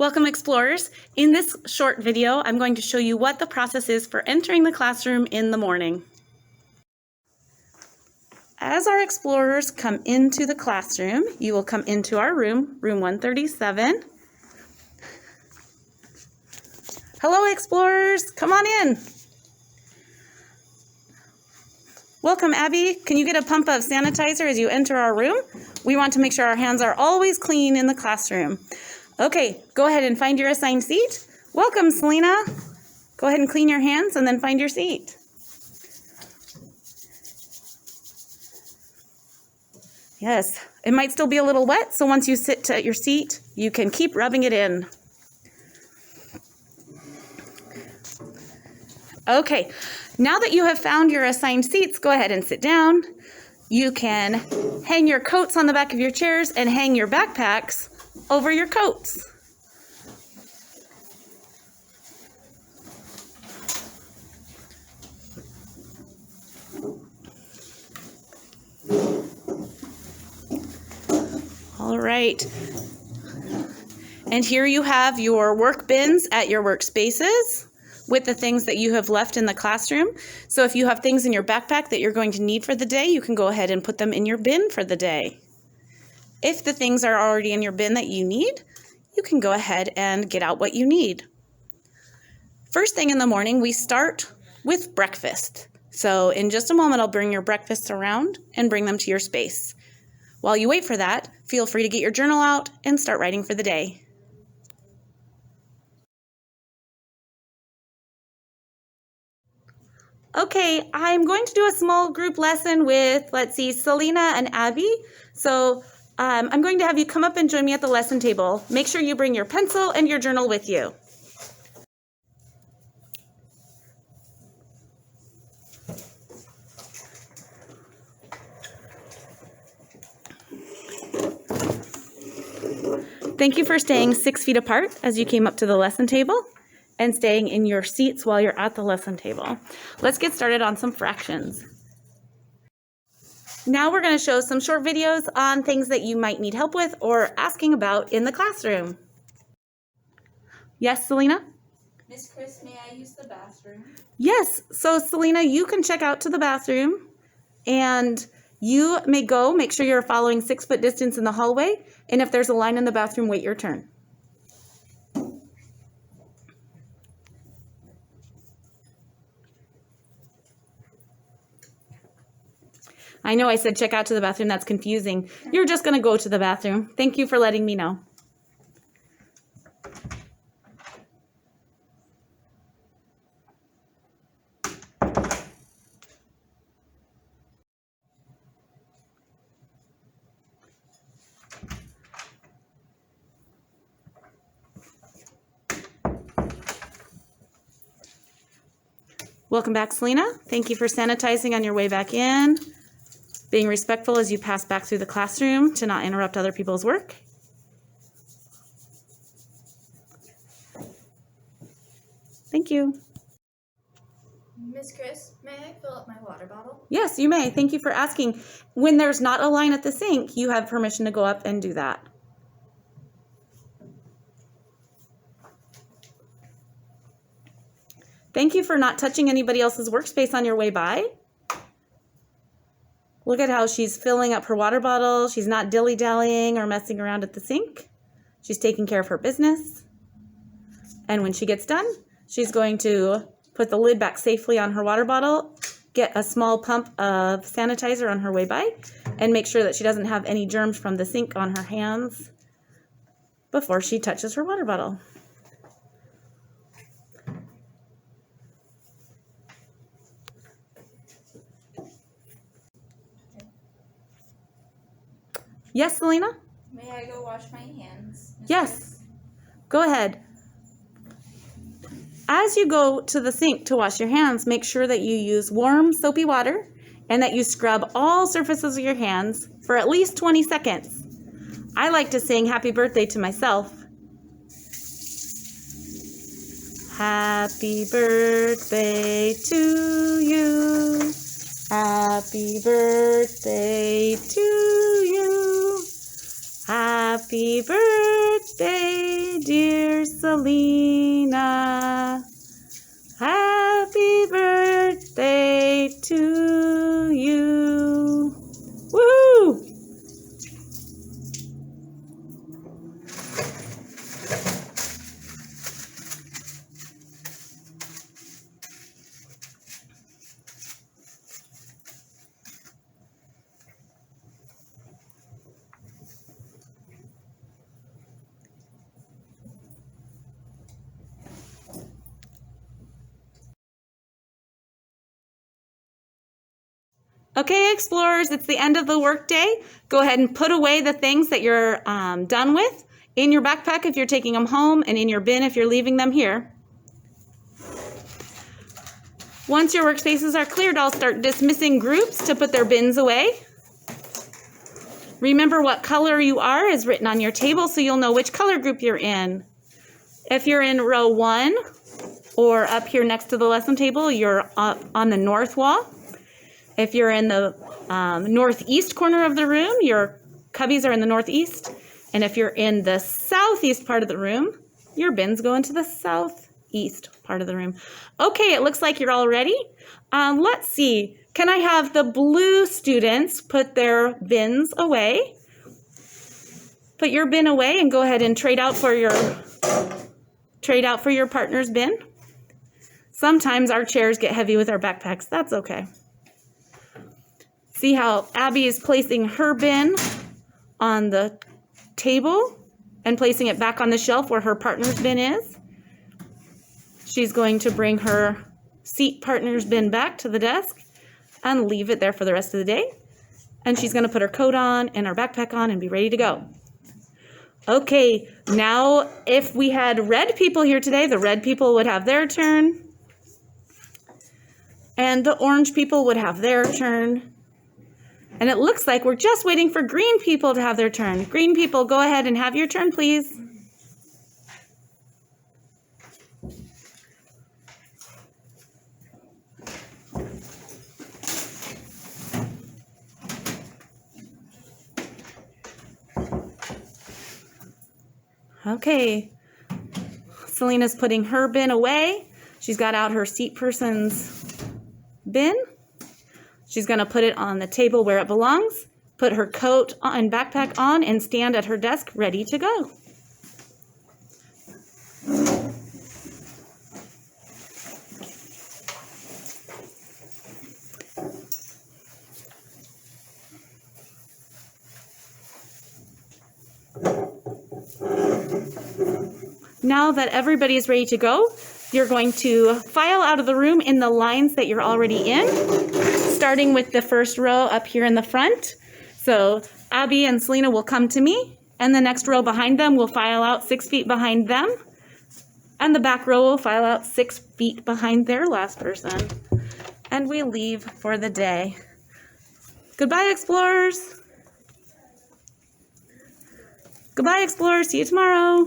Welcome, explorers. In this short video, I'm going to show you what the process is for entering the classroom in the morning. As our explorers come into the classroom, you will come into our room, room 137. Hello, explorers. Come on in. Welcome, Abby. Can you get a pump of sanitizer as you enter our room? We want to make sure our hands are always clean in the classroom. Okay, go ahead and find your assigned seat. Welcome, Selena. Go ahead and clean your hands and then find your seat. Yes, it might still be a little wet, so once you sit at your seat, you can keep rubbing it in. Okay, now that you have found your assigned seats, go ahead and sit down. You can hang your coats on the back of your chairs and hang your backpacks over your coats. All right. And here you have your work bins at your workspaces with the things that you have left in the classroom. So if you have things in your backpack that you're going to need for the day, you can go ahead and put them in your bin for the day. If the things are already in your bin that you need, you can go ahead and get out what you need. First thing in the morning, we start with breakfast. So in just a moment, I'll bring your breakfasts around and bring them to your space. While you wait for that, feel free to get your journal out and start writing for the day. Okay, I'm going to do a small group lesson with, Selena and Abby. So I'm going to have you come up and join me at the lesson table. Make sure you bring your pencil and your journal with you. Thank you for staying 6 feet apart as you came up to the lesson table and staying in your seats while you're at the lesson table. Let's get started on some fractions. Now we're going to show some short videos on things that you might need help with or asking about in the classroom. Yes, Selena? Miss Chris, may I use the bathroom? Yes. So, Selena, you can check out to the bathroom and you may go. Make sure you're following 6 foot distance in the hallway. And if there's a line in the bathroom, wait your turn. I know I said check out to the bathroom. That's confusing. You're just going to go to the bathroom. Thank you for letting me know. Welcome back, Selena. Thank you for sanitizing on your way back in. Being respectful as you pass back through the classroom to not interrupt other people's work. Thank you. Miss Chris, may I fill up my water bottle? Yes, you may. Thank you for asking. When there's not a line at the sink, you have permission to go up and do that. Thank you for not touching anybody else's workspace on your way by. Look at how she's filling up her water bottle. She's not dilly-dallying or messing around at the sink. She's taking care of her business. And when she gets done, she's going to put the lid back safely on her water bottle, get a small pump of sanitizer on her way by, and make sure that she doesn't have any germs from the sink on her hands before she touches her water bottle. Yes, Selena? May I go wash my hands? Yes. Go ahead. As you go to the sink to wash your hands, make sure that you use warm, soapy water and that you scrub all surfaces of your hands for at least 20 seconds. I like to sing happy birthday to myself. Happy birthday to you. Happy birthday to you. Happy birthday, dear Selena. Happy birthday to you. Woohoo! Okay, explorers, it's the end of the workday. Go ahead and put away the things that you're done with in your backpack if you're taking them home, and in your bin if you're leaving them here. Once your workspaces are cleared, I'll start dismissing groups to put their bins away. Remember what color you are is written on your table so you'll know which color group you're in. If you're in row 1 or up here next to the lesson table, you're up on the north wall. If you're in the northeast corner of the room, your cubbies are in the northeast. And if you're in the southeast part of the room, your bins go into the southeast part of the room. Okay, it looks like you're all ready. Let's see. Can I have the blue students put their bins away? Put your bin away and go ahead and trade out for your partner's bin. Sometimes our chairs get heavy with our backpacks. That's okay. See how Abby is placing her bin on the table and placing it back on the shelf where her partner's bin is. She's going to bring her seat partner's bin back to the desk and leave it there for the rest of the day. And she's going to put her coat on and her backpack on and be ready to go. Okay, now if we had red people here today, the red people would have their turn. And the orange people would have their turn. And it looks like we're just waiting for green people to have their turn. Green people, go ahead and have your turn, please. Okay. Selena's putting her bin away. She's got out her seat person's bin. She's going to put it on the table where it belongs, put her coat and backpack on, and stand at her desk ready to go. Now that everybody is ready to go, you're going to file out of the room in the lines that you're already in, starting with the first row up here in the front. So Abby and Selena will come to me, and the next row behind them will file out 6 feet behind them, and the back row will file out 6 feet behind their last person. And we leave for the day. Goodbye, explorers. Goodbye, explorers. See you tomorrow.